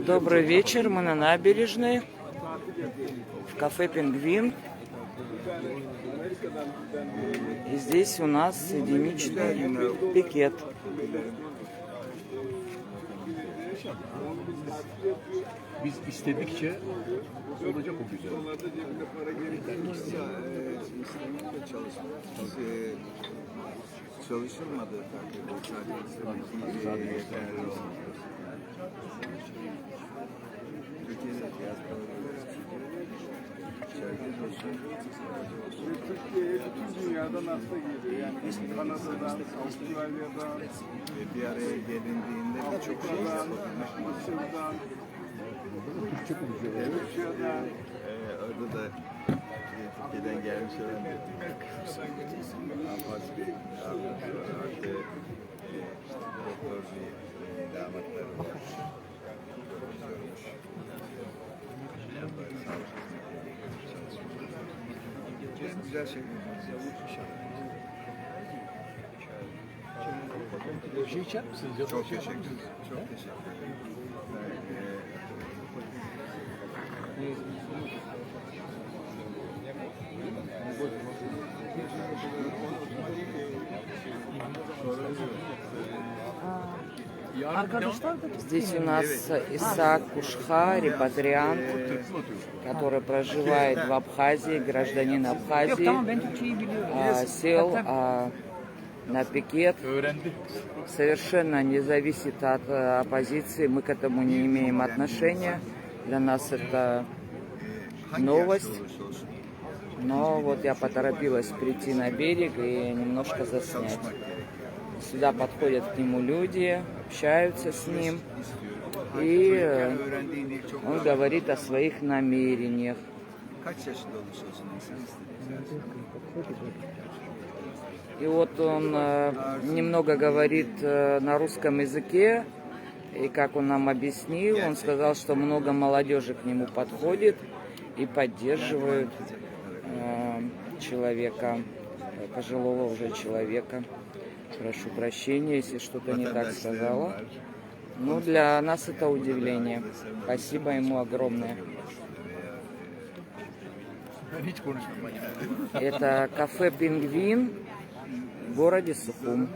Добрый вечер, мы на набережной, в кафе «Пингвин». И здесь у нас единичный пикет. Biz istedikçe olacak o güzel. Çalışılmadı sadece Türkiye'ye bütün dünyadan hasta geliyor. Yani Kanada'dan, Avustralya'dan, bir araya gelindiğinde birçok şey yapılmış. Mısır'dan, Rusya'dan, orada da Türkiye'den gelmiş olan Abbas Bey, artı doktor bir damatları var. Profesörmüş. Güzel şey. Bir şey içer misiniz? Çok teşekkür ederim. Çok teşekkür ederim. Здесь у нас Исаак Кушха, репатриант, который проживает в Абхазии, гражданин Абхазии, сел на пикет. Совершенно не зависит от оппозиции, мы к этому не имеем отношения. Для нас это новость. Но вот я поторопилась прийти на берег и немножко заснять. Сюда подходят к нему люди, общаются с ним, и он говорит о своих намерениях. И вот он немного говорит на русском языке, и как он нам объяснил, он сказал, что много молодежи к нему подходит и поддерживают человека, пожилого уже человека. Прошу прощения, если что-то не так сказала. Но для нас это удивление. Спасибо ему огромное. Это кафе «Пингвин» в городе Сухум.